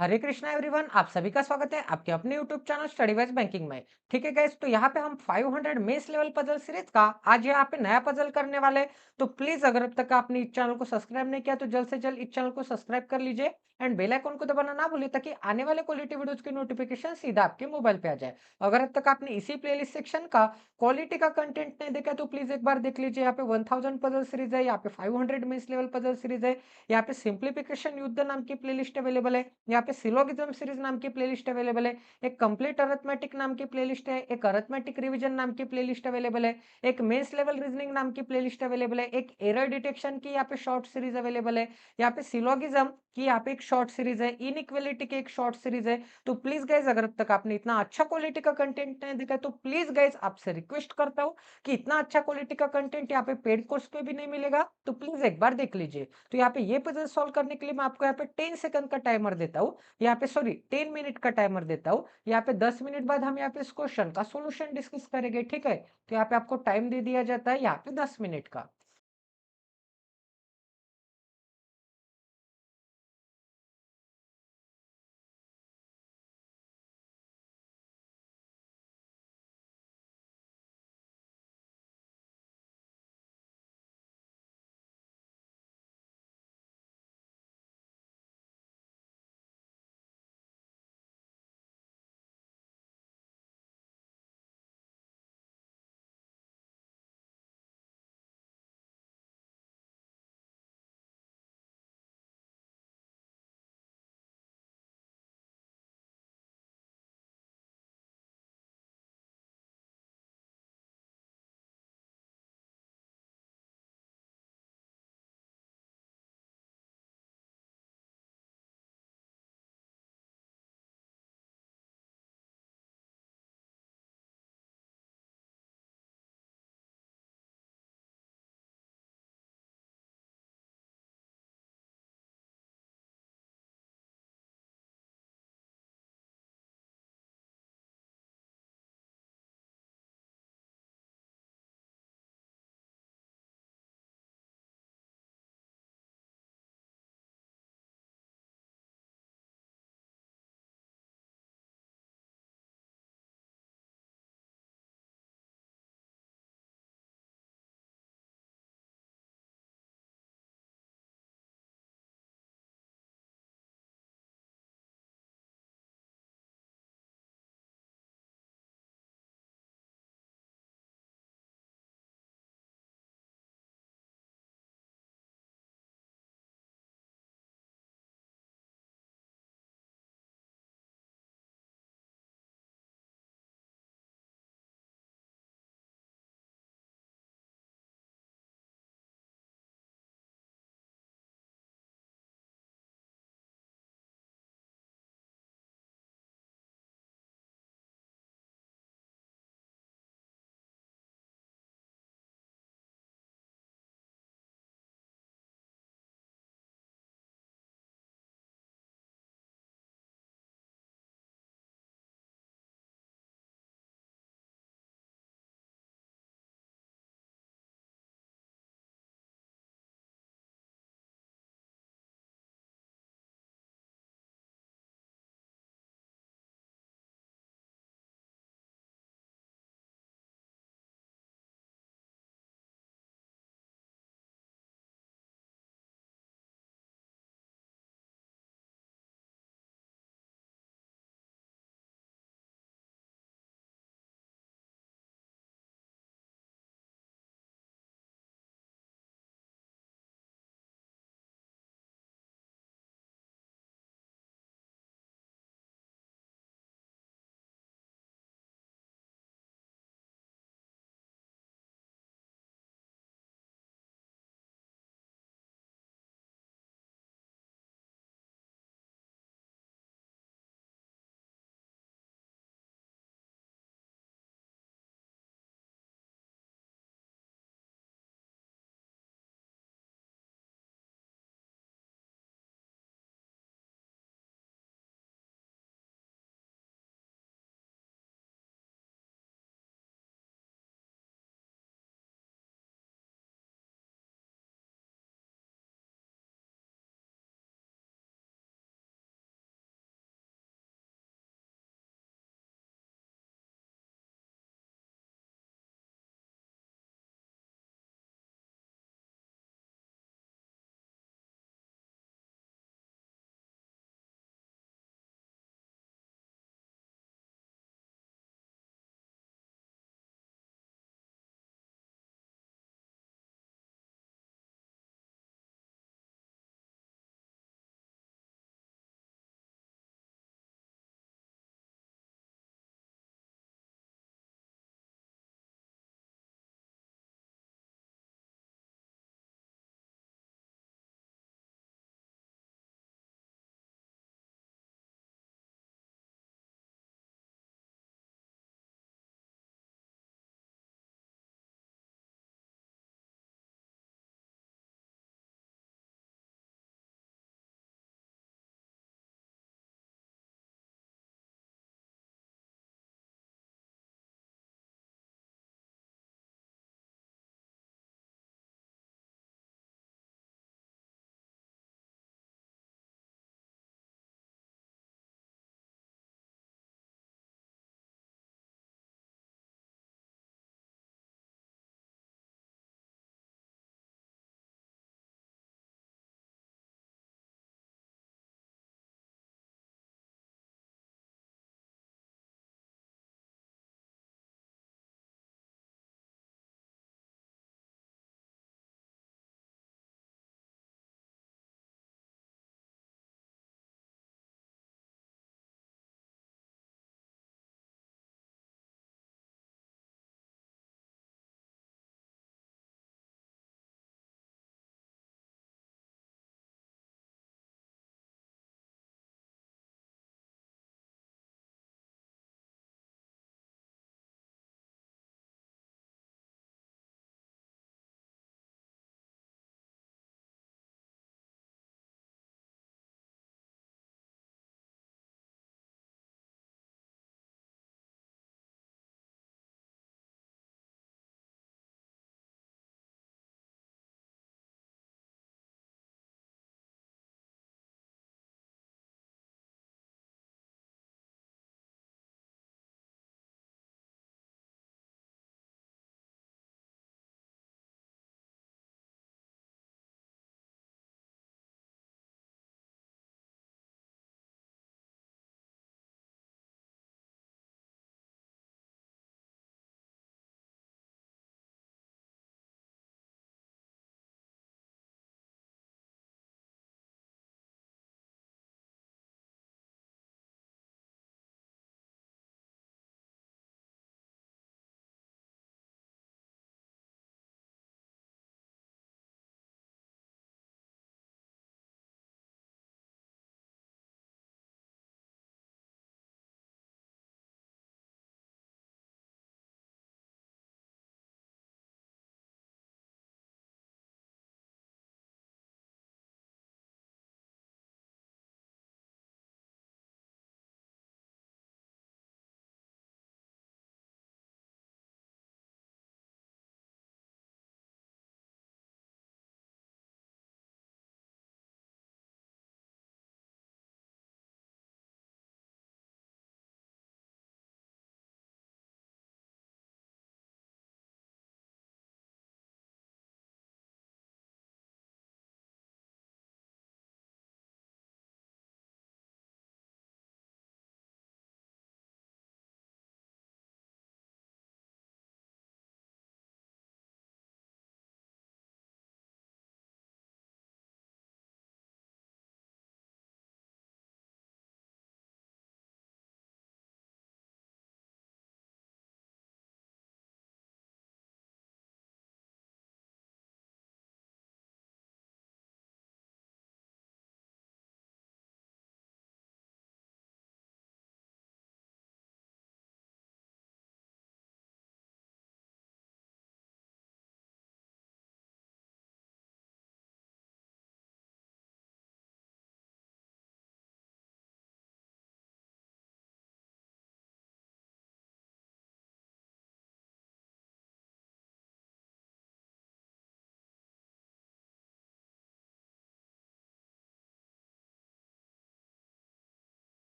हरे Krishna everyone, आप सभी का स्वागत है आपके अपने YouTube channel study wise banking में। ठीक है गाइस, तो यहाँ पे हम 500 मेंस लेवल पजल सीरीज का आज यहाँ पे नया पजल करने वाले हैं। तो प्लीज अगर अब तक आपने इस चैनल को सब्सक्राइब नहीं किया तो जल्द से जल्द इस चैनल को सब्सक्राइब कर लीजिए एंड बेल आइकन को दबाना ना भूलिए ताकि आने वाले क्वालिटी वीडियोस की नोटिफिकेशन सीधा आपके मोबाइल पे आ जाए। अगर अब तक आपने इसी प्लेलिस्ट सेक्शन का क्वालिटी का कंटेंट नहीं देखा तो प्लीज एक बार देख लीजिए। यहाँ पे 1000 पजल सीरीज है, यहाँ पे 500 मेंस लेवल पजल सीरीज है, यहाँ पे सिंप्लीफिकेशन युद्ध नाम की प्लेलिस्ट अवेलेबल है, यहाँ पे सिलोगिज्म सीरीज नाम की प्लेलिस्ट अवेलेबल है, एक कंप्लीट अरिथमेटिक नाम की प्लेलिस्ट है, एक अरिथमेटिक रिवीजन नाम की प्लेलिस्ट अवेलेबल है, एक मेंस लेवल रीजनिंग नाम की प्लेलिस्ट अवेलेबल है, एक एरर डिटेक्शन की यहाँ पे शॉर्ट सीरीज अवेलेबल है, यहाँ पे सिलोगिज्म की यहाँ पे एक शॉर्ट सीरीज है, इनइक्वालिटी की एक शॉर्ट सीरीज है। तो प्लीज गाइज अगर अब तक आपने इतना अच्छा क्वालिटी का कंटेंट नहीं देखा तो प्लीज गाइज आपसे रिक्वेस्ट करता हूँ कि इतना अच्छा क्वालिटी का कंटेंट यहाँ पे पेड कोर्स पे भी नहीं मिलेगा, तो प्लीज एक बार देख लीजिए। तो यहाँ पे ये पजल सॉल्व करने के लिए मैं आपको यहाँ पे 10 सेकंड का टाइमर देता हूँ, यहाँ पे सॉरी 10 मिनट का टाइमर देता हूँ। यहाँ पे 10 मिनट बाद हम यहाँ पे इस क्वेश्चन का सॉल्यूशन डिस्कस करेंगे। ठीक है, तो यहाँ पे आपको टाइम दे दिया जाता है यहाँ पे 10 मिनट का।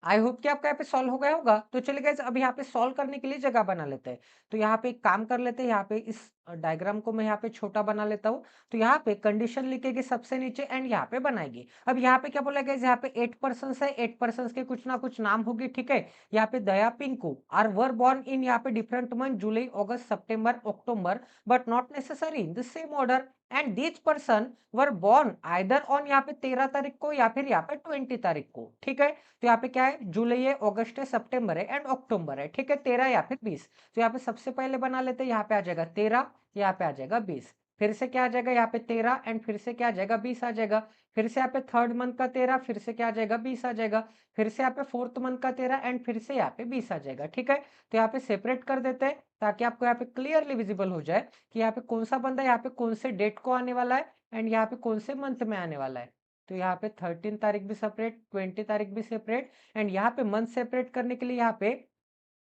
आई होप कि आपका यहाँ पे सॉल्व हो गया होगा। तो चलिए गाइस अब यहाँ पे सॉल्व करने के लिए जगह बना लेते हैं। तो यहाँ पे एक काम कर लेते हैं, यहाँ पे इस डायग्राम को मैं यहाँ पे छोटा बना लेता हूँ। तो यहाँ पे कंडीशन लिखेगी सबसे नीचे एंड यहाँ पे बनाएगी। अब यहाँ पे क्या बोला गया, यहाँ पे 8 पर्सन्स है, 8 पर्सन्स के कुछ ना कुछ नाम होगी, ठीक है। यहाँ पे Daya Pinku are were born in यहाँ पे different month July August September October but not necessary in the same order and these person were born either on यहाँ पे 13 तारीख को या फिर यहाँ पे 20 तारीख को, ठीक है। तो यहाँ पे क्या है, जुलाई है, अगस्त है, सितंबर है एंड अक्टूबर है, ठीक है, 13 या फिर 20। तो यहाँ पे सबसे पहले बना लेते हैं, यहाँ पे आ जाएगा 13, यहाँ पे आ जाएगा 20, फिर से क्या आ जाएगा यहाँ पे 13 एंड फिर से क्या आ जाएगा 20 आ जाएगा, फिर से यहाँ पे थर्ड मंथ का 13, फिर से क्या आ जाएगा 20 आ जाएगा, फिर से यहाँ पे फोर्थ मंथ का 13 एंड फिर से यहाँ पे 20 आ जाएगा, ठीक है। तो यहाँ पे सेपरेट कर देते हैं ताकि आपको यहाँ पे क्लियरली विजिबल हो जाए कि यहाँ पे कौन सा बंदा यहाँ पे कौन से डेट को आने वाला है एंड यहाँ पे कौन से मंथ में आने वाला है। तो यहाँ पे 13 तारीख भी सेपरेट, 20 तारीख भी सेपरेट एंड यहाँ पे मंथ सेपरेट करने के लिए यहाँ पे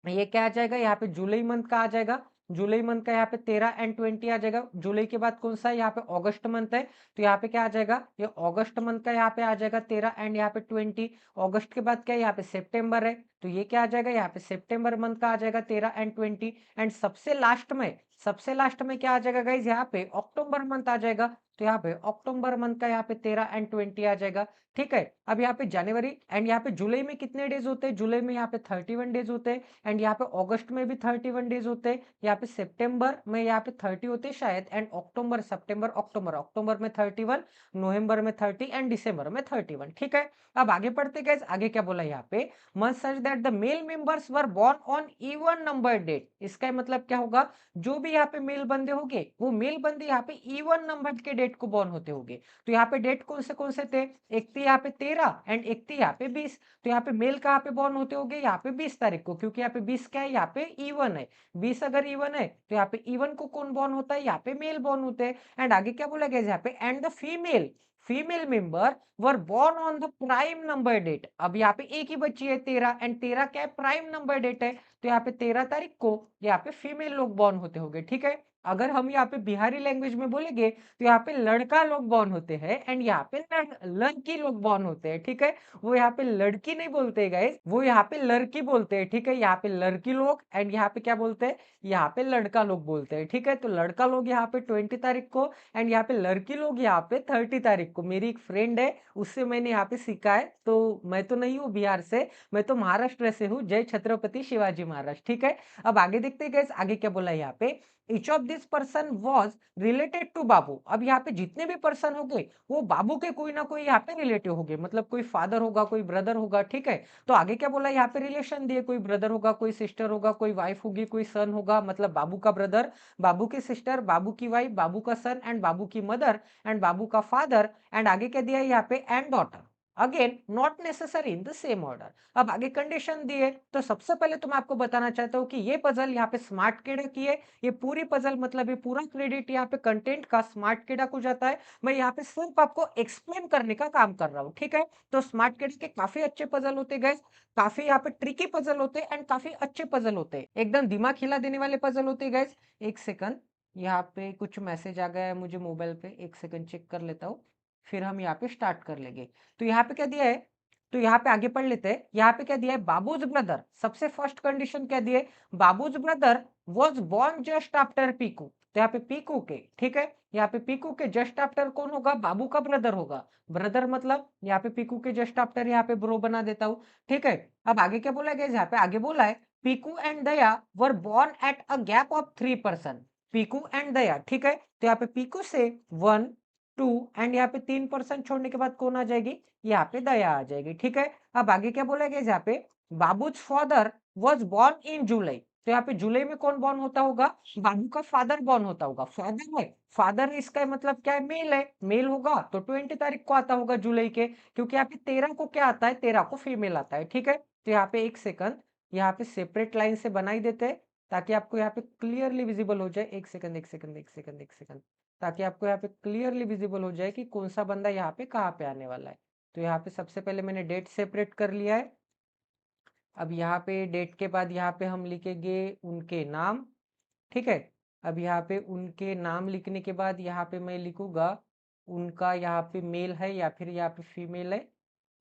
ये क्या आ जाएगा, यहाँ पे जुलाई मंथ का आ जाएगा, जुलाई मंथ का यहाँ पे 13 एंड 20 आ जाएगा। जुलाई के बाद कौन सा है, यहाँ पे अगस्त मंथ है, तो यहाँ पे क्या आ जाएगा, ये अगस्त मंथ का यहाँ पे आ जाएगा 13 एंड यहाँ पे 20। अगस्त के बाद क्या है, यहाँ पे सितंबर है, तो ये क्या आ जाएगा, यहाँ पे सितंबर मंथ का आ जाएगा 13 एंड 20 एंड सबसे लास्ट में क्या आ जाएगा गाइज, यहाँ पे अक्टूबर मंथ आ जाएगा। तो यहाँ पे अक्टूबर मंथ का यहाँ पे 13 एंड 20 आ जाएगा, ठीक है। अब यहाँ पे जनवरी एंड यहाँ पे जुलाई में कितने डेज होते हैं, जुलाई में यहाँ पे 31 डेज होते हैं एंड यहाँ पे अगस्त में भी 31 डेज होते हैं, यहाँ पे सितंबर में यहाँ पे 30 होते हैं शायद एंड अक्टूबर सितंबर अक्टूबर अक्टूबर में 31, नवंबर में 30 एंड दिसंबर में 31, ठीक है। अब आगे पढ़ते गए, आगे क्या बोला यहाँ पे, must such that the male members were born on even number date. इसका मतलब क्या होगा, जो भी यहाँ पे मेल बंदे होंगे वो मेल बंदे यहाँ पे इवन नंबर के डेट को बोर्न होते होंगे। तो यहाँ पे डेट कौन से थे, एक थी यहाँ पे 13 एंड एक थी यहाँ पे 20। तो यहाँ पे मेल कहाँ पे बॉर्न होते होंगे, यहाँ पे 20 तारीख को, क्योंकि यहाँ पे 20 क्या है, यहाँ पे इवन है। 20 अगर इवन है तो यहाँ पे इवन को कौन बॉर्न होता है, यहाँ पे मेल बॉर्न होते हैं। एंड आगे क्या बोला गया यहाँ पे, and the female member were born on the prime number date. अब यहाँ पे एक ही बच्ची है 13 एंड 13 क्या है, प्राइम नंबर डेट है। तो यहाँ पे 13 तारीख को यहाँ पे फीमेल लोग बॉर्न होते होंगे, ठीक है। अगर हम यहाँ पे बिहारी लैंग्वेज में बोलेंगे तो यहाँ पे लड़का लोग बॉर्न होते हैं एंड यहाँ पे लड़की लोग बॉर्न होते हैं, ठीक है। वो यहाँ पे लड़की नहीं बोलते गाइस, वो यहाँ पे लड़की बोलते हैं, ठीक है। यहाँ पे लड़की लोग एंड यहाँ पे क्या बोलते हैं, यहाँ पे लड़का लोग बोलते हैं, ठीक है। तो लड़का लोग यहाँ पे 20 तारीख को एंड यहाँ पे लड़की लोग यहाँ पे 30 तारीख को। मेरी एक फ्रेंड है, उससे मैंने यहाँ पे सीखा है। तो मैं तो नहीं हूँ बिहार से, मैं तो महाराष्ट्र से हूँ। जय छत्रपति शिवाजी महाराज, ठीक है। अब आगे देखते हैं गाइस, आगे क्या बोला है यहाँ पे, each of this person was related to बाबू। अब यहाँ पे जितने भी पर्सन होंगे वो बाबू के कोई ना कोई यहाँ पे रिलेटिव होंगे, मतलब कोई फादर होगा, कोई ब्रदर होगा, ठीक है। तो आगे क्या बोला यहाँ पे, रिलेशन दिए, कोई ब्रदर होगा, कोई सिस्टर होगा, कोई वाइफ होगी, कोई सन होगा, मतलब बाबू का ब्रदर, बाबू की सिस्टर, बाबू की वाइफ, बाबू का सन एंड बाबू की मदर एंड बाबू का फादर एंड आगे क्या दिया है यहाँ पे, and daughter. Again not necessary in the same order. अब आगे कंडीशन दिए, तो सबसे पहले तो मैं आपको बताना चाहता हूँ कि ये पजल यहाँ पे स्मार्ट किड की है। ये पूरी पजल मतलब ये पूरा क्रेडिट यहाँ पे कंटेंट का स्मार्ट किडा को जाता है। मैं यहाँ पे सिर्फ आपको एक्सप्लेन करने का काम कर रहा हूँ, ठीक है। तो स्मार्ट किड्स के काफी अच्छे पजल होते हैं गाइस, काफी यहाँ पे ट्रिकी पजल होते हैं एंड काफी अच्छे पजल होते हैं, एकदम दिमाग हिला देने वाले पजल होते हैं गाइस। एक सेकंड, यहाँ पे कुछ मैसेज आ गया है मुझे मोबाइल पे, एक सेकंड चेक कर लेता हूँ, फिर हम यहाँ पे स्टार्ट कर लेंगे। तो यहाँ पे क्या दिया है, तो यहाँ पे आगे पढ़ लेते हैं। यहाँ पे क्या दिया है, बाबूज ब्रदर, सबसे फर्स्ट कंडीशन क्या दिए, babus brother was born just after Piku. तो यहाँ पे पीकू के, ठीक है, यहाँ पे पीकू के जस्ट आफ्टर कौन होगा, बाबू का ब्रदर होगा। ब्रदर मतलब यहाँ पे पीकू के जस्ट आफ्टर यहाँ पे ब्रो बना देता हूँ, ठीक है। अब आगे क्या बोला गया, यहाँ पे आगे बोला है Piku and Daya were born at a gap of 3%। Piku and Daya, ठीक है। तो यहाँ पे पीकू से 1 2 एंड यहाँ पे 3% छोड़ने के बाद कौन आ जाएगी, यहाँ पे दया आ जाएगी, ठीक है। अब आगे क्या बोला गया, यहाँ पे Babu's father was born in July. तो यहाँ पे जुलाई में कौन बॉर्न होता होगा, बाबू का फादर बॉर्न होता होगा। फादर है, फादर इसका मतलब क्या है, मेल है, मेल होगा तो 20 तारीख को आता होगा जुलाई के, क्योंकि यहाँ पे 13 को क्या आता है, 13 को फीमेल आता है, ठीक है। तो यहाँ पे एक सेकंड, यहाँ पे सेपरेट लाइन से बनाई देते हैं ताकि आपको यहाँ पे क्लियरली विजिबल हो जाए। एक सेकंड एक सेकंड एक सेकंड एक सेकंड, ताकि आपको यहाँ पे क्लियरली विजिबल हो जाए कि कौन सा बंदा यहाँ पे कहाँ पे आने वाला है। तो यहाँ पे सबसे पहले मैंने डेट सेपरेट कर लिया है। अब यहाँ पे डेट के बाद यहाँ पे हम लिखेंगे उनके नाम, ठीक है। अब यहाँ पे उनके नाम लिखने के बाद यहाँ पे मैं लिखूंगा उनका यहाँ पे मेल है या फिर यहाँ पे फीमेल है,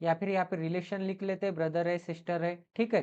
या फिर यहाँ पे रिलेशन लिख लेते हैं, ब्रदर है सिस्टर है, ठीक है।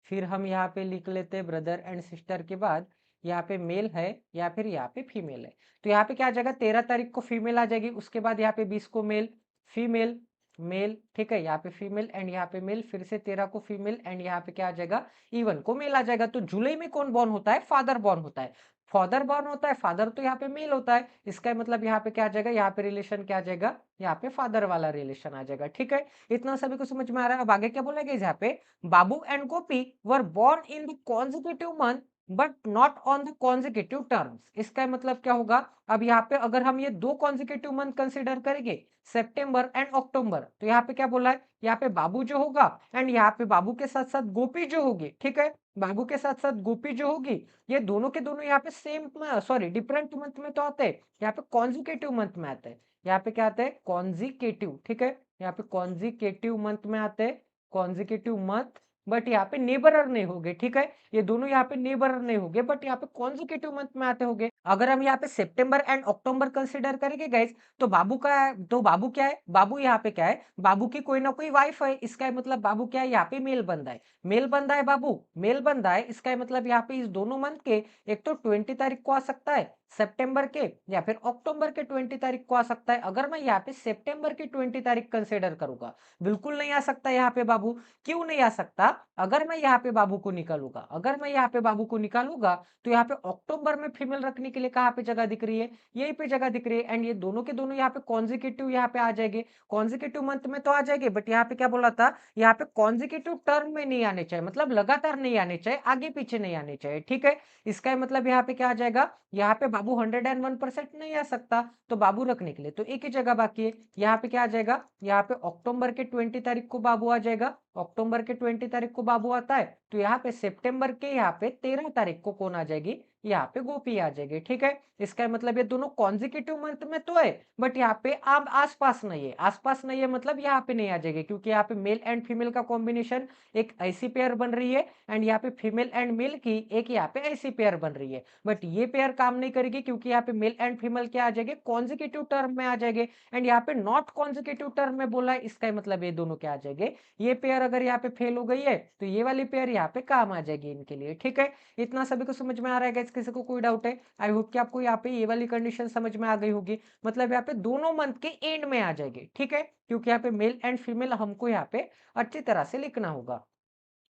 फिर हम यहाँ पे लिख लेते हैं ब्रदर एंड सिस्टर के बाद यहाँ पे मेल है या फिर यहाँ पे फीमेल है। तो यहाँ पे क्या आ जाएगा, 13 तारीख को फीमेल आ जाएगी, उसके बाद यहाँ पे 20 को मेल, फीमेल, मेल, ठीक है। यहाँ पे फीमेल एंड यहाँ पे मेल, फिर से 13 को फीमेल एंड यहाँ पे क्या आ जाएगा, इवन को मेल आ जाएगा। तो जुलाई में कौन बॉर्न होता है, फादर बॉर्न होता है। फादर बॉर्न होता है, फादर तो यहाँ पे मेल होता है, इसका मतलब यहाँ पे क्या आ जाएगा, यहाँ पे रिलेशन क्या आ जाएगा, यहाँ पे फादर वाला रिलेशन आ जाएगा, ठीक है। इतना सभी को समझ में आ रहा है। अब आगे क्या बोला गया यहाँ पे, Babu and Gopi were born in the consecutive month but not on the consecutive terms. इसका मतलब क्या होगा, अब यहाँ पे अगर हम ये दो कॉन्जिक्यूटिव मंथ कंसिडर करेंगे, सितंबर एंड अक्टूबर, तो यहाँ पे क्या बोला है, यहाँ पे बाबू जो होगा एंड यहाँ पे बाबू के साथ साथ गोपी जो होगी, ठीक है। बाबू के साथ साथ गोपी जो होगी, ये दोनों के दोनों यहाँ पे सेम, सॉरी डिफरेंट मंथ में तो आते हैं, यहाँ पे कॉन्जिक्यूटिव मंथ में आते हैं। यहाँ पे क्या आते हैं, कॉन्जिक्यूटिव, ठीक है। यहाँ पे कॉन्जिक्यूटिव मंथ में आते हैं, कॉन्जिक्यूटिव मंथ, बट यहाँ पे नेबरर नहीं होंगे, ठीक है। ये दोनों यहाँ पे नेबरर नहीं होंगे, बट यहाँ पे कॉन्जिक्यूटिव मंथ में आते होंगे। अगर हम यहाँ पे सितंबर एंड अक्टूबर कंसिडर करेंगे गाइस, तो बाबू का है, तो बाबू क्या है, बाबू यहाँ पे क्या है, बाबू की कोई ना कोई वाइफ है, इसका मतलब बाबू क्या है, यहाँ पे मेल बंदा है, मेल बंदा है बाबू, मेल बंदा है, इसका मतलब यहाँ पे इस दोनों मंथ के एक तो 20 तारीख को आ सकता है सितंबर के, या फिर अक्टूबर के 20 तारीख को आ सकता है। अगर मैं यहाँ पे सितंबर की 20 तारीख कंसिडर करूंगा, बिल्कुल नहीं आ सकता यहाँ पे बाबू। क्यों नहीं आ सकता, अगर मैं यहाँ पे बाबू को निकालूंगा, अगर मैं यहाँ पे बाबू को निकालूंगा, तो यहाँ पे अक्टूबर में फीमेल रखने के लिए कहाँ पे जगह दिख रही है, यहीं पे जगह दिख रही है। एंड ये दोनों के दोनों यहाँ पे कॉन्जिक्यूटिव यहाँ पे आ जाएंगे, कॉन्जिक्यूटिव मंथ में तो आ जाएंगे, बट यहाँ पे क्या बोला था, यहाँ पे कॉन्जिक्यूटिव टर्म में नहीं आने चाहिए, मतलब लगातार नहीं आने चाहिए, आगे पीछे नहीं आने चाहिए, ठीक है। इसका मतलब यहाँ पे क्या आ जाएगा, यहाँ पे बाबू 101% नहीं आ सकता, तो बाबू रखने के लिए तो एक ही जगह बाकी है। यहाँ पे क्या आ जाएगा, यहाँ पे अक्टूबर के 20 तारीख को बाबू आ जाएगा, अक्टूबर के 20 तारीख को बाबू आता है, तो यहाँ पे सितंबर के यहाँ पे 13 तारीख को कौन आ जाएगी, यहाँ पे गोपी आ जाएगी, ठीक है। इसका मतलब ये दोनों कॉन्जिक्यूटिव मंथ में तो है, बट यहाँ पे अब आसपास नहीं है, आसपास नहीं है मतलब यहाँ पे नहीं आ जाएगी, क्योंकि यहाँ पे मेल एंड फीमेल का कॉम्बिनेशन एक ऐसी पेयर बन रही है, एंड यहाँ पे फीमेल एंड मेल की एक यहाँ पे ऐसी पेयर बन रही है। बट ये पेयर काम नहीं करेगी, क्योंकि यहाँ पे मेल एंड फीमेल क्या आ जाएंगे, कॉन्जिक्यूटिव टर्म में आ जाएंगे, एंड यहाँ पे नॉट कॉन्जिक्यूटिव टर्म में बोला है, इसका मतलब ये दोनों क्या आ जाएंगे, ये पेयर अगर यहाँ पे फेल हो गई है, तो ये वाली पेयर यहाँ पे काम आ जाएगी इनके लिए, ठीक है। इतना सभी को समझ में आ रहा है, किसी को कोई डाउट है? आई होप कि आपको यहाँ पे ये वाली कंडीशन समझ में आ गई होगी, मतलब यहाँ पे दोनों मंथ के एंड में आ जाएगी, ठीक है, क्योंकि यहाँ पे मेल एंड फीमेल हमको यहाँ पे अच्छी तरह से लिखना होगा।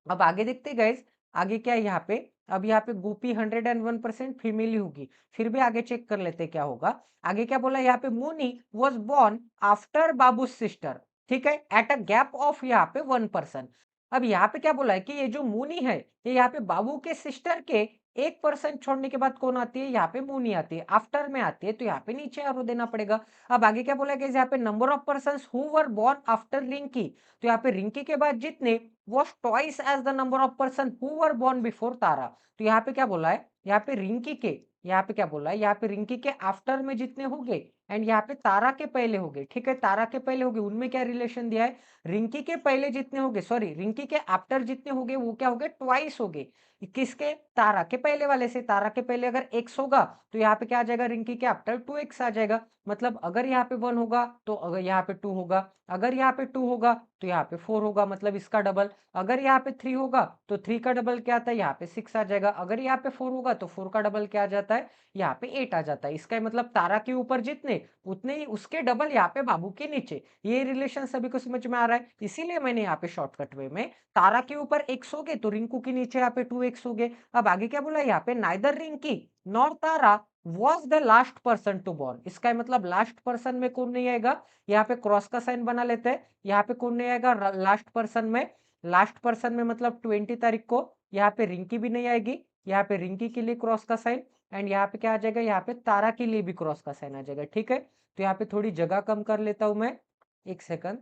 अब आगे देखते गाइस, आगे क्या है यहाँ पे, अब यहाँ पे गोपी 101% फीमेल ही होगी, फिर भी आगे चेक कर लेते क्या होगा। आगे क्या बोला यहाँ पे, Muni was born after Babu sister, ठीक है, एट अ गैप ऑफ यहाँ पे 1%। अब यहाँ पे क्या बोला है कि ये जो मुनी है, ये यहाँ पे बाबू के सिस्टर के 1% छोड़ने के बाद कौन आती है, यहाँ पे मुनी आती है, आफ्टर में आती है, तो यहाँ पे नीचे एरो देना पड़ेगा। अब आगे क्या बोला गया यहाँ पे, number of person who were born after Rinki, तो यहाँ पे रिंकी के बाद जितने was twice as the number of person who were born before तारा। तो यहाँ पे क्या बोला है, यहाँ पे रिंकी के, यहाँ पे क्या बोला है, यहाँ पे रिंकी के आफ्टर में जितने हो गए एंड यहाँ पे तारा के पहले हो गए, ठीक है, तारा के पहले हो गए, उनमें क्या रिलेशन दिया है, रिंकी के पहले जितने हो गए, सॉरी रिंकी के आफ्टर जितने हो गए वो क्या हो गए, ट्वाइस हो गए, किसके, तारा के पहले वाले से। तारा के पहले अगर एक्स होगा, तो यहाँ पे क्या आ जाएगा, रिंकी के आफ्टर 2x आ जाएगा, मतलब अगर यहाँ पे 1 होगा तो अगर यहाँ पे 2 होगा, अगर यहाँ पे 2 होगा तो यहाँ पे 4 होगा, मतलब इसका डबल। अगर यहाँ पे 3 होगा तो 3 का डबल क्या आता है, यहाँ पे 6 आ जाएगा। अगर यहाँ पे 4 होगा तो 4 का डबल क्या आ जाता है, यहाँ पे 8 आ जाता है। इसका मतलब तारा के ऊपर जितने उतने ही उसके डबल यहाँ पे बाबू के नीचे। ये रिलेशन सभी को समझ में आ रहा है, इसीलिए मैंने यहाँ पे शॉर्टकट वे में तारा के ऊपर x हो गए तो रिंकू के नीचे यहाँ पे 2x हो गए। अब आगे क्या बोला यहाँ पे, neither Rinki nor Tara was the last person to born. इसका मतलब लास्ट पर्सन में कौन नहीं आएगा, यहाँ पे क्रॉस का साइन बना लेते हैं, यहाँ पे कौन नहीं आएगा लास्ट पर्सन में, लास्ट पर्सन में मतलब 20 तारीख को यहाँ पे रिंकी भी नहीं आएगी, यहाँ पे रिंकी के लिए क्रॉस का साइन, एंड यहाँ पे क्या आ जाएगा, यहाँ पे तारा के लिए भी क्रॉस का साइन आ जाएगा, ठीक है। तो यहाँ पे थोड़ी जगह कम कर लेता हूं मैं, एक सेकंड।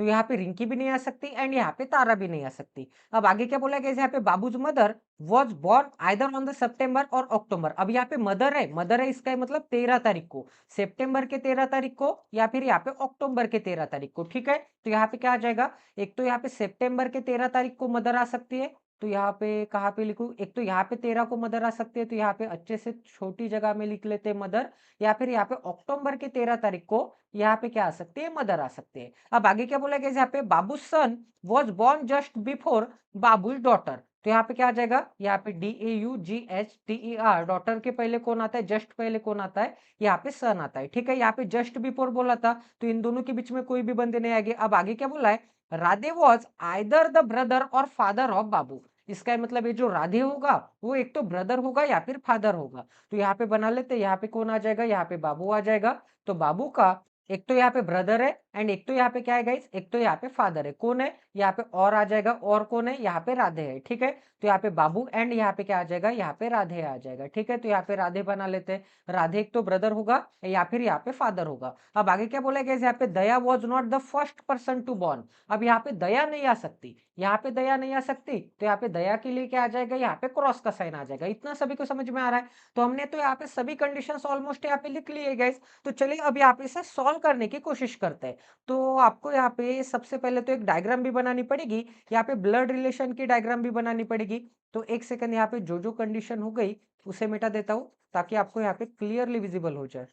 तो यहाँ पे रिंकी भी नहीं आ सकती एंड यहाँ पे तारा भी नहीं आ सकती। अब आगे क्या बोला गया, यहाँ पे Babu's mother was born either on the September और अक्टूबर। अब यहाँ पे मदर है इसका मतलब 13 तारीख को, सितंबर के 13 तारीख को या फिर यहाँ पे अक्टूबर के 13 तारीख को। ठीक है, तो यहाँ पे क्या आ जाएगा, एक तो यहाँ पे सितंबर के 13 तारीख को मदर आ सकती है, तो यहाँ पे कहाँ पे लिखूं, एक तो यहाँ पे 13 को मदर आ सकती है, तो यहाँ पे अच्छे से छोटी जगह में लिख लेते हैं मदर, या फिर यहाँ पे अक्टूबर के 13 तारीख को यहाँ पे क्या आ सकती है, मदर आ सकती है। अब आगे क्या बोला गया, यहाँ पे Babu son was born just before Babu daughter, तो यहाँ पे क्या आ जाएगा, यहाँ पे DAUGHTER, डॉटर के पहले कौन आता है, जस्ट पहले कौन आता है, यहाँ पे सन आता है। ठीक है, यहाँ पे जस्ट बिफोर बोला था, तो इन दोनों के बीच में कोई भी बंदे नहीं आएंगे। अब आगे क्या बोला है, Radhe was either the brother और फादर ऑफ बाबू, इसका मतलब ये जो राधे होगा वो एक तो ब्रदर होगा या फिर फादर होगा। तो यहाँ पे बना लेते हैं, यहाँ पे कौन आ जाएगा, यहाँ पे बाबू आ जाएगा। तो बाबू का एक तो यहाँ पे ब्रदर है एंड एक तो यहाँ पे क्या है गाइस, एक तो यहाँ पे फादर है, कौन है, यहाँ पे और आ जाएगा, और कौन है, यहाँ पे राधे है। ठीक है, तो यहाँ पे बाबू एंड यहाँ पे क्या आ जाएगा, यहाँ पे राधे आ जाएगा। ठीक है, तो यहाँ पे राधे बना लेते हैं, राधे एक तो ब्रदर होगा या फिर यहाँ पे फादर होगा। अब आगे क्या बोला गया, यहाँ पे Daya was not the first person to born. अब यहाँ पे दया नहीं आ सकती, यहाँ पे दया नहीं आ सकती, तो यहाँ पे दया के लिए क्या आ जाएगा, यहाँ पे क्रॉस का साइन आ जाएगा। इतना सभी को समझ में आ रहा है, तो हमने तो यहाँ पे सभी कंडीशंस ऑलमोस्ट यहाँ पे लिख लिए गाइस। तो चलिए अब यहाँ पे इसे सॉल्व करने की कोशिश करते हैं। तो आपको यहाँ पे सबसे पहले तो एक डायग्राम भी बनानी पड़ेगी, यहाँ पे ब्लड रिलेशन की डायग्राम भी बनानी पड़ेगी। तो एक सेकंड, यहाँ पे जो जो कंडीशन हो गई उसे मिटा देता हूँ ताकि आपको यहाँ पे क्लियरली विजिबल हो जाए।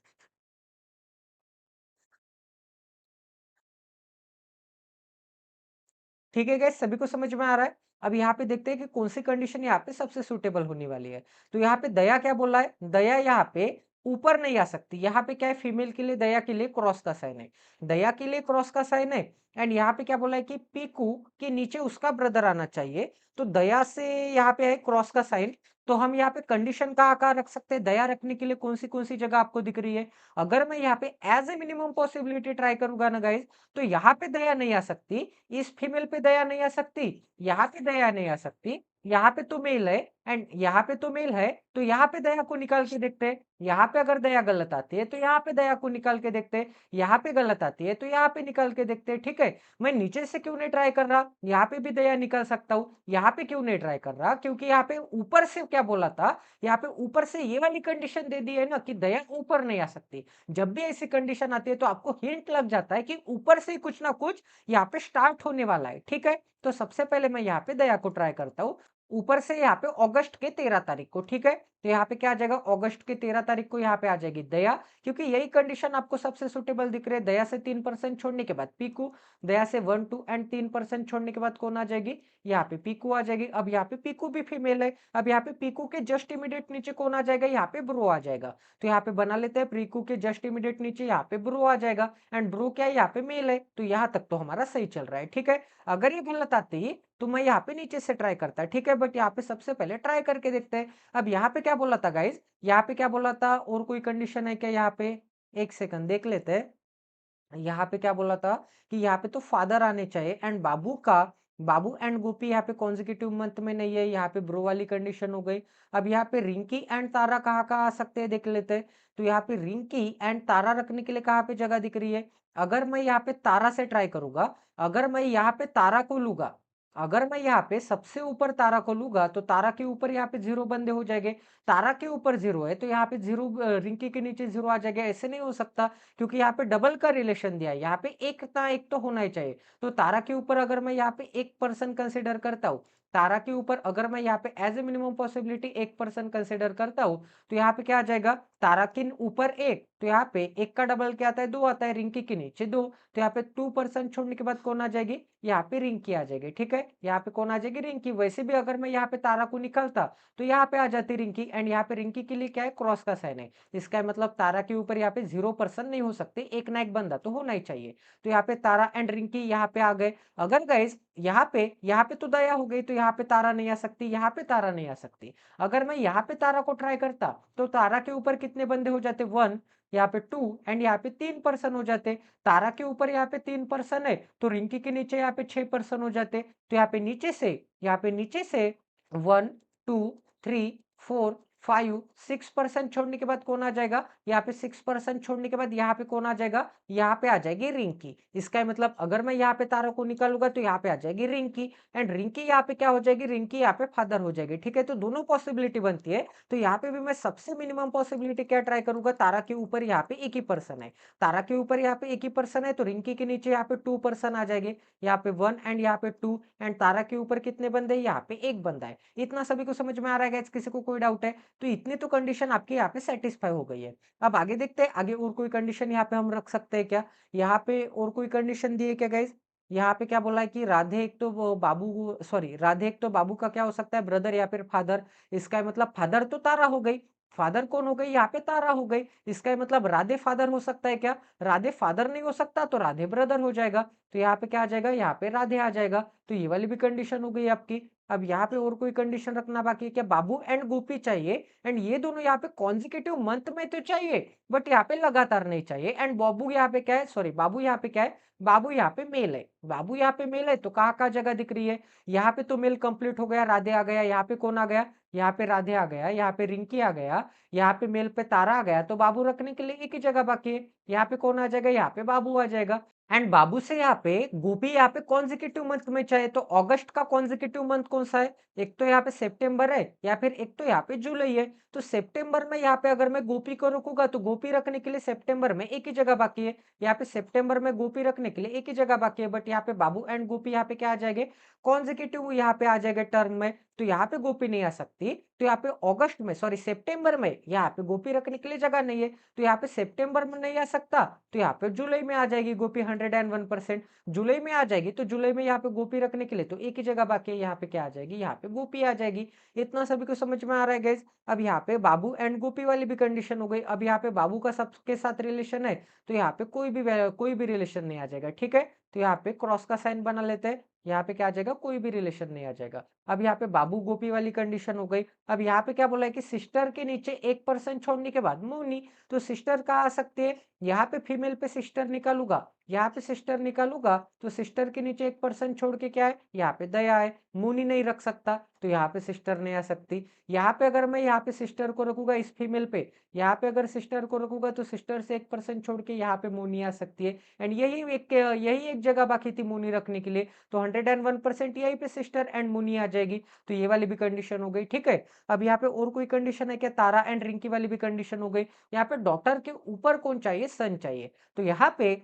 ठीक है गाइस, सभी को समझ में आ रहा है। अब यहाँ पे देखते हैं कि कौन सी कंडीशन यहाँ पे सबसे सुटेबल होने वाली है। तो यहाँ पे दया क्या बोला है, दया यहाँ पे ऊपर नहीं आ सकती। यहाँ पे क्या है, फीमेल के लिए, दया के लिए क्रॉस का साइन है, दया के लिए क्रॉस का साइन है। एंड यहाँ पे क्या बोला है कि पीकू के नीचे उसका ब्रदर आना चाहिए, तो दया से यहाँ पे है क्रॉस का साइन। तो हम यहाँ पे कंडीशन का आकार रख सकते हैं, दया रखने के लिए कौन सी जगह आपको दिख रही है। अगर मैं यहाँ पे as a minimum possibility try करूंगा ना गाइज, तो यहाँ पे दया नहीं आ सकती, इस फीमेल पे दया नहीं आ सकती, यहाँ पे दया नहीं आ सकती, यहाँ पे तो मेल है एंड यहाँ पे तो मेल है, तो यहाँ पे दया को निकाल के देखते हैं। यहाँ पे अगर दया गलत आती है तो यहाँ पे दया को निकाल के देखते हैं, यहाँ पे गलत आती है तो यहाँ पे निकाल के देखते हैं। ठीक है, मैं नीचे से क्यों नहीं ट्राई कर रहा, यहाँ पे भी दया निकाल सकता हूँ, यहाँ पे क्यों नहीं ट्राई कर रहा, क्योंकि यहाँ पे ऊपर से क्या बोला था, यहाँ पे ऊपर से ये वाली कंडीशन दे दी है ना कि दया ऊपर नहीं आ सकती। जब भी ऐसी कंडीशन आती है तो आपको हिंट लग जाता है कि ऊपर से कुछ ना कुछ यहाँ पे स्टार्ट होने वाला है। ठीक है, तो सबसे पहले मैं यहाँ पे दया को ट्राई करता हूँ, ऊपर से यहाँ पे अगस्त के 13 तारीख को। ठीक है, तो यहाँ पे क्या आ जाएगा, अगस्त के 13 तारीख को यहाँ पे आ जाएगी दया, क्योंकि यही कंडीशन आपको सबसे सुटेबल दिख रही है। दया से 3% छोड़ने के बाद पीकू, दया से 1 2 एंड 3% छोड़ने के बाद कौन आ जाएगी, यहाँ पे पीकू आ जाएगी। अब यहाँ पे पीकू भी फीमेल है, अब यहाँ पे पीकू के जस्ट इमीडिएट नीचे कौन आ जाएगा, यहाँ पे ब्रो आ जाएगा। तो यहाँ पे बना लेते हैं, पीकू के जस्ट इमीडिएट नीचे यहाँ पे ब्रो आ जाएगा एंड ब्रो क्या है, यहाँ पे मेल है, तो यहाँ तक तो हमारा सही चल रहा है। ठीक है, अगर ये गलत आती तो मैं यहाँ पे नीचे से ट्राई करता। ठीक है, बट यहाँ पे सबसे पहले ट्राई करके देखते हैं। अब यहाँ पे क्या बोला था गाइज, यहाँ पे क्या बोला था, और कोई कंडीशन है क्या यहाँ पे, एक सेकंड देख लेते हैं। यहाँ पे क्या बोला था कि यहाँ पे तो फादर आने चाहिए एंड बाबू का, बाबू एंड गोपी यहाँ पे कॉन्जिक्यूटिव मंथ में नहीं है, यहाँ पे ब्रो वाली कंडीशन हो गई। अब यहाँ पे रिंकी एंड तारा कहाँ कहाँ आ सकते हैं देख लेते हैं। तो यहाँ पे रिंकी एंड तारा रखने के लिए कहाँ पे जगह दिख रही है, अगर मैं यहाँ पे तारा से ट्राई करूंगा, अगर मैं यहाँ पे तारा को लूंगा, अगर मैं यहाँ पे सबसे ऊपर तारा को लूंगा तो तारा के ऊपर यहाँ पे 0 बंदे हो जाएंगे, तारा के ऊपर 0 है तो यहाँ पे 0, रिंकी के नीचे 0 आ जाएगा। ऐसे नहीं हो सकता, क्योंकि यहाँ पे डबल का रिलेशन दिया है, यहाँ पे एक ना एक तो होना ही चाहिए। तो तारा के ऊपर अगर मैं यहाँ पे 1% कंसिडर करता हूँ, तारा के ऊपर अगर मैं यहाँ पे as a minimum possibility 1% consider करता हूँ, तो यहाँ पे क्या आ जाएगा, तारा के ऊपर 1, तो यहाँ पे 1 का डबल क्या आता है, 2 आता है, रिंकी के नीचे 2, तो यहाँ पे 2% छोड़ने के बाद कौन आ जाएगी, यहाँ पे रिंकी आ जाएगी। ठीक है, यहाँ पे कौन आ जाएगी, रिंकी। वैसे भी अगर मैं यहाँ पे तारा को निकालता तो यहाँ पे आ जाती रिंकी एंड यहाँ पे रिंकी के लिए क्या है, क्रॉस का साइन है, इसका मतलब तारा के ऊपर यहाँ पे 0% नहीं हो सकते, एक ना एक बंदा तो होना ही चाहिए। तो यहाँ पे तारा एंड रिंकी यहाँ पे आ गए। अगर गाइस यहाँ पे तो दया हो गई, तो यहाँ पे तारा नहीं आ सकती, यहाँ पे तारा नहीं आ सकती। अगर मैं यहाँ पे तारा को ट्राई करता तो तारा के ऊपर कितने बंदे हो जाते, 1, यहाँ पे 2 एंड यहाँ पे 3% हो जाते। तारा के ऊपर यहाँ पे 3% है तो रिंकी के नीचे यहाँ पे 6% हो जाते। तो यहाँ पे नीचे से 1 2 3 4 5 6% छोड़ने के बाद कौन आ जाएगा? यहाँ पे 6% छोड़ने के बाद यहाँ पे कौन आ जाएगा? यहाँ पे आ जाएगी रिंकी। इसका मतलब अगर मैं यहाँ पे तारा को निकालूंगा तो यहाँ पे आ जाएगी रिंकी, एंड रिंकी यहाँ पे क्या हो जाएगी? रिंकी यहाँ पे फादर हो जाएगी। ठीक है, तो दोनों पॉसिबिलिटी बनती है। तो यहाँ पे भी मैं सबसे मिनिमम पॉसिबिलिटी क्या ट्राई करूंगा? तारा के ऊपर यहाँ पे एक ही पर्सन है, तारा के ऊपर यहाँ पे एक ही पर्सन है, तो रिंकी के नीचे यहाँ पे 2 पर्सन आ जाएंगे, यहाँ पे 1 एंड यहाँ पे 2, एंड तारा के ऊपर कितने बंदे? यहाँ पे एक बंदा है। इतना सभी को समझ में आ रहा है गाइस? किसी को कोई डाउट है? तो इतनी तो कंडीशन आपकी यहाँ पे सेटिस्फाई हो गई है। अब आगे देखते हैं, आगे और कोई कंडीशन यहाँ पे हम रख सकते हैं क्या? यहाँ पे और कोई कंडीशन दी है क्या गाइस? यहाँ पे क्या बोला है कि राधे एक तो बाबू, सॉरी, राधे एक तो बाबू का क्या हो सकता है? ब्रदर या फिर फादर। इसका मतलब फादर तो तारा हो गई, फादर कौन हो गई? यहाँ पे तारा हो गई। इसका मतलब राधे फादर हो सकता है क्या? राधे फादर नहीं हो सकता, तो राधे ब्रदर हो जाएगा। तो यहाँ पे क्या आ जाएगा? यहाँ पे राधे आ जाएगा। तो ये वाली भी कंडीशन हो गई आपकी। अब यहाँ पे और कोई कंडीशन रखना बाकी है क्या? बाबू एंड गोपी चाहिए, एंड ये दोनों यहाँ पे कॉन्जिक्यूटिव मंथ में तो चाहिए, बट यहाँ पे लगातार नहीं चाहिए। एंड बाबू यहाँ पे क्या है? सॉरी, बाबू यहाँ पे क्या है? बाबू यहाँ पे मेल है। बाबू यहाँ पे मेल है, तो कहाँ कहाँ जगह दिख रही है? यहाँ पे तो मेल कंप्लीट हो गया, राधे आ गया। यहाँ पे कौन आ गया? यहाँ पे राधे आ गया। यहाँ पे रिंकी आ गया। यहाँ पे मेल पे तारा आ गया। तो बाबू रखने के लिए एक ही जगह बाकी है। यहाँ पे कौन आ जाएगा? यहाँ पे बाबू आ जाएगा। एंड बाबू से यहाँ पे गोपी यहाँ पे कॉन्जिक्यूटिव मंथ में चाहिए, तो अगस्त का कॉन्जिक्यूटिव मंथ कौन सा है? एक तो यहाँ पे सितंबर है, या फिर एक तो यहाँ पे जुलाई है। तो सितंबर में यहाँ पे अगर मैं गोपी को रखूंगा तो गोपी रखने के लिए सितंबर में एक ही जगह बाकी है। यहाँ पे सितंबर में गोपी रखने के लिए एक ही जगह बाकी है, बट यहाँ पे बाबू एंड गोपी यहाँ पे क्या आ जाएंगे? कॉन्जिक्यूटिव यहाँ पे आ जाएगा टर्म में। तो यहाँ पे गोपी नहीं आ सकती। तो यहाँ पे अगस्त में, सॉरी, सितंबर में यहाँ पे गोपी रखने के लिए जगह नहीं है, तो यहाँ पे सितंबर में नहीं आ सकता। तो यहाँ पे जुलाई में आ जाएगी गोपी 101%। जुलाई में आ जाएगी, तो जुलाई में यहाँ पे गोपी रखने के लिए तो एक ही जगह बाकी है, यहाँ पे क्या आ जाएगी? यहाँ पे गोपी आ जाएगी। इतना सभी को समझ में आ रहा है गाइस? अब यहाँ पे बाबू एंड गोपी वाली भी कंडीशन हो गई। अब यहाँ पे बाबू का सबके साथ रिलेशन है, तो यहाँ पे कोई भी रिलेशन नहीं आ जाएगा। ठीक है, तो यहाँ पे क्रॉस का साइन बना लेते हैं। यहाँ पे क्या आ जाएगा? कोई भी रिलेशन नहीं आ जाएगा। अब यहाँ पे बाबू गोपी वाली कंडीशन हो गई। अब यहाँ पे क्या बोला है कि सिस्टर के नीचे 1% छोड़ने के बाद मुन्नी, तो सिस्टर कहाँ आ सकती है? यहाँ पे फीमेल पे सिस्टर निकालूंगा, यहाँ पे सिस्टर निकालूंगा, तो सिस्टर के नीचे 1% छोड़ के क्या है? यहाँ पे दया है। मुनी नहीं रख सकता, तो यहाँ पे सिस्टर नहीं आ सकती। यहाँ पे अगर मैं यहाँ पे सिस्टर को रखूंगा इस फीमेल पे, यहाँ पे अगर सिस्टर को रखूंगा तो सिस्टर से 1% छोड़ के यहाँ पे मुनी आ सकती है। एंड यही एक जगह बाकी थी मुनी रखने के लिए, तो 101% यहीं पे सिस्टर एंड मुनी आ जाएगी। तो ये वाली भी कंडीशन हो गई। ठीक है, अब यहाँ पे और कोई कंडीशन है क्या? तारा एंड रिंकी वाली भी कंडीशन हो गई। यहाँ पे डॉटर के ऊपर कौन चाहिए? सन चाहिए। तो यहाँ पे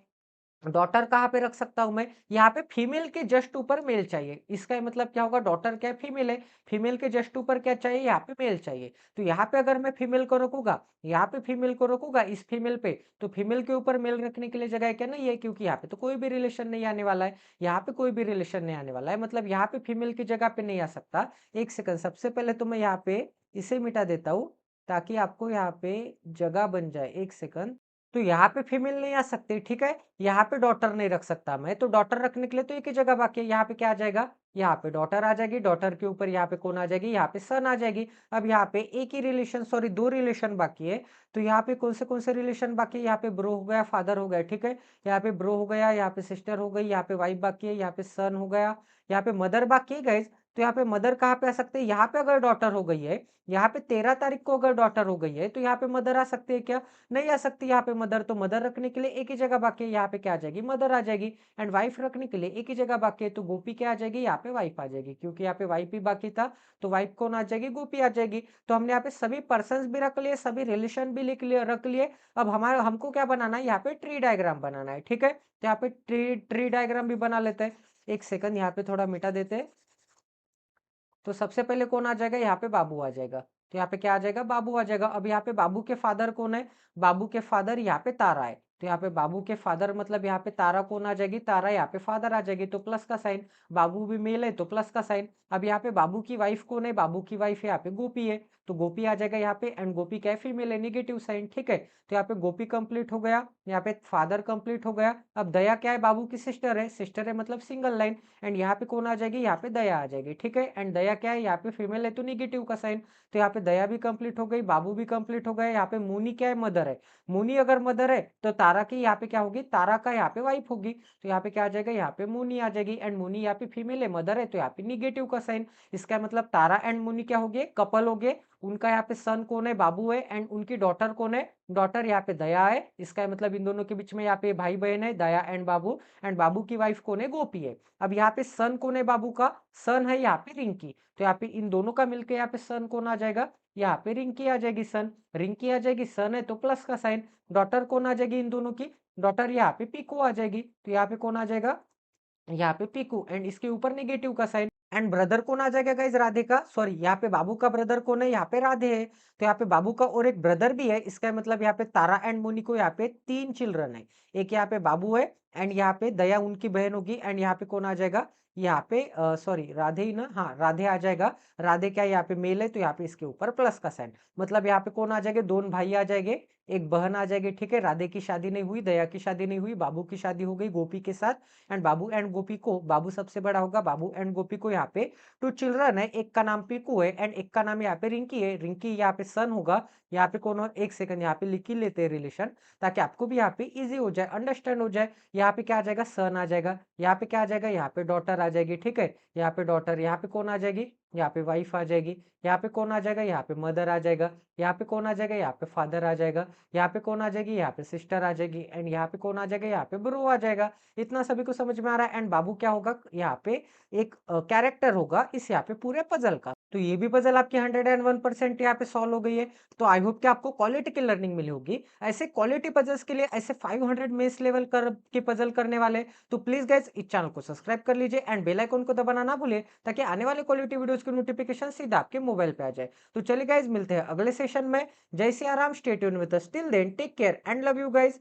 डॉटर कहाँ पे रख सकता हूं मैं? यहाँ पे फीमेल के जस्ट ऊपर मेल चाहिए। इसका मतलब क्या होगा? डॉटर क्या है? फीमेल है। फीमेल के जस्ट ऊपर क्या चाहिए? यहाँ पे मेल चाहिए। तो यहाँ पे अगर मैं फीमेल को रखूंगा, यहाँ पे फीमेल को रखूंगा इस फीमेल पे, तो फीमेल के ऊपर मेल रखने के लिए जगह है क्या? नहीं है, क्योंकि यहाँ पे तो कोई भी रिलेशन नहीं आने वाला है। यहाँ पे कोई भी रिलेशन नहीं आने वाला है, मतलब यहाँ पे फीमेल की जगह पे नहीं आ सकता। एक सेकंड, सबसे पहले तो मैं यहाँ पे इसे मिटा देता हूँ, ताकि आपको यहाँ पे जगह बन जाए। एक सेकंड, तो यहाँ पे फीमेल नहीं आ सकती। ठीक है, यहाँ पे डॉटर नहीं रख सकता मैं, तो डॉटर रखने के लिए तो एक ही जगह बाकी है। यहाँ पे क्या आ जाएगा? यहाँ पे डॉटर आ जाएगी। डॉटर के ऊपर यहाँ पे कौन आ जाएगी? यहाँ पे सन आ जाएगी। अब यहाँ पे एक ही रिलेशन, सॉरी, दो रिलेशन बाकी है। तो यहाँ पे कौन से रिलेशन बाकी है? यहाँ पे ब्रो हो गया, फादर हो गया। ठीक है, यहाँ पे ब्रो हो गया, यहाँ पे सिस्टर हो गई, यहाँ पे वाइफ बाकी है, यहाँ पे सन हो गया, यहाँ पे मदर बाकी है गाइज। तो यहाँ पे मदर कहाँ पे आ सकते हैं? यहाँ पे अगर डॉटर हो गई है, यहाँ पे 13 तारीख को अगर डॉटर हो गई है, तो यहाँ पे मदर आ सकती है क्या? नहीं आ सकती यहाँ पे मदर। तो मदर रखने के लिए एक ही जगह बाकी है, यहाँ पे क्या आ जाएगी? मदर आ जाएगी। एंड वाइफ रखने के लिए एक ही जगह बाकी है, तो गोपी क्या आ जाएगी? यहाँ पे वाइफ आ जाएगी, क्योंकि यहाँ पे वाइफ ही बाकी था, तो वाइफ कौन आ जाएगी? गोपी आ जाएगी। तो हमने यहाँ पे सभी पर्सन भी रख लिए, सभी रिलेशन भी लिख लिए, रख लिए। अब हमारा हमको क्या बनाना है? यहाँ पे ट्री डायग्राम बनाना है। ठीक है, तो यहाँ पे ट्री डायग्राम भी बना लेते हैं। एक सेकंड, यहाँ पे थोड़ा मिटा देते हैं। तो सबसे पहले कौन आ जाएगा? यहाँ पे बाबू आ जाएगा। तो यहाँ पे क्या आ जाएगा? बाबू आ जाएगा। अब यहाँ पे बाबू के फादर कौन है? बाबू के फादर यहाँ पे तारा है। तो यहाँ पे बाबू के फादर मतलब यहाँ पे तारा कौन आ जाएगी? तारा यहाँ पे फादर आ जाएगी, तो प्लस का साइन। बाबू भी मेल है, तो प्लस का साइन। अब यहाँ पे बाबू की वाइफ कौन है? बाबू की वाइफ यहाँ पे गोपी है, तो गोपी आ जाएगा यहाँ पे। एंड गोपी क्या है? फीमेल है, निगेटिव साइन। ठीक है, तो यहाँ पे गोपी कंप्लीट हो गया, यहाँ पे फादर कंप्लीट हो गया। अब दया क्या है? बाबू की सिस्टर है, सिस्टर है मतलब सिंगल लाइन। एंड यहाँ पे कौन आ जाएगी? यहाँ पे दया आ जाएगी। ठीक है, एंड दया क्या है? यहाँ पे फीमेल है, तो निगेटिव का साइन। तो यहाँ पे दया भी कंप्लीट हो गई, बाबू भी कंप्लीट हो गए। यहाँ पे मुनी क्या है? मदर है। मुनी अगर मदर है, तो तारा की यहाँ पे क्या होगी? तारा का यहाँ पे वाइफ होगी, तो यहाँ पे क्या आ जाएगा? यहाँ पे मुनी आ जाएगी। एंड मुनी यहाँ पे फीमेल है, मदर है, तो यहाँ पे निगेटिव का साइन। इसका मतलब तारा एंड मुनी क्या हो गए? कपल हो गए। उनका यहाँ पे सन कौन है, बाबू है, एंड उनकी डॉटर कौन है, डॉटर यहाँ पे दया है। इसका मतलब इन दोनों के बीच में यहाँ पे भाई बहन है, दया एंड बाबू की वाइफ कौन है, गोपी है। अब यहाँ पे सन कौन है, बाबू का सन है यहाँ पे रिंकी। तो यहाँ पे इन दोनों का मिलकर यहाँ पे सन कौन आ जाएगा, यहाँ पे रिंकी आ जाएगी। सन रिंकी आ जाएगी, सन है तो प्लस का साइन। डॉटर कौन आ जाएगी इन दोनों की, डॉटर यहाँ पे पीकू आ जाएगी। तो यहाँ पे कौन आ जाएगा, यहाँ पे पीकू, एंड इसके ऊपर नेगेटिव का साइन। एंड ब्रदर कौन आ जाएगा गाइज, राधे का, सॉरी यहाँ पे बाबू का ब्रदर कौन है, यहाँ पे राधे है। तो यहाँ पे बाबू का और एक ब्रदर भी है। इसका मतलब यहाँ पे तारा एंड मोनी को यहाँ पे 3 चिल्ड्रन है। एक यहाँ पे बाबू है, एंड यहाँ पे दया उनकी बहन होगी, एंड यहाँ पे कौन आ जाएगा, यहाँ पे सॉरी राधे ही ना, हाँ राधे आ जाएगा। राधे क्या यहाँ पे मेल है, तो यहाँ पे इसके ऊपर प्लस का साइन। मतलब यहाँ पे कौन आ जाएंगे, 2 भाई आ जाएंगे, एक बहन आ जाएगी। ठीक है, राधे की शादी नहीं हुई, दया की शादी नहीं हुई, बाबू की शादी हो गई गोपी के साथ। एंड बाबू एंड गोपी को, बाबू सबसे बड़ा होगा, बाबू एंड गोपी को यहाँ पे 2 चिल्ड्रन है। एक का नाम पीकू है एंड एक का नाम यहाँ पे रिंकी है। रिंकी यहाँ पे सन होगा। यहाँ पे कौन, एक सेकंड यहाँ पे लिख ही लेते हैं रिलेशन, ताकि आपको भी यहाँ पे इजी हो जाए, अंडरस्टैंड हो जाए। यहाँ पे क्या आ जाएगा, सन आ जाएगा। यहाँ पे क्या आ जाएगा, यहाँ पे डॉटर आ जाएगी। ठीक है, यहाँ पे डॉटर, यहाँ पे कौन आ जाएगी, यहाँ पे वाइफ आ जाएगी। यहाँ पे कौन आ जाएगा, यहाँ पे मदर आ जाएगा। यहाँ पे कौन आ जाएगा, यहाँ पे फादर आ जाएगा। यहाँ पे कौन आ जाएगी, यहाँ पे सिस्टर आ जाएगी। एंड यहाँ पे कौन आ जाएगा, यहाँ पे ब्रो आ जाएगा। इतना सभी को समझ में आ रहा है। एंड बाबू क्या होगा, यहाँ पे एक कैरेक्टर होगा इस यहाँ पे पूरे पजल का। तो ये भी पजल आपकी 101% यहाँ पे सॉल्व हो गई है। तो आई होप कि आपको क्वालिटी की लर्निंग मिली होगी। ऐसे क्वालिटी पजल्स के लिए, ऐसे 500 मेंस लेवल कर के पजल करने वाले, तो प्लीज गाइस इस चैनल को सब्सक्राइब कर लीजिए एंड बेल आइकन को दबाना ना भूलिए, ताकि आने वाले क्वालिटी वीडियोस की नोटिफिकेशन सीधा आपके मोबाइल पे आ जाए। तो चलिए गाइस, मिलते हैं अगले सेशन में। जय Siya Ram, stay tuned with us, till then take care and love you guys.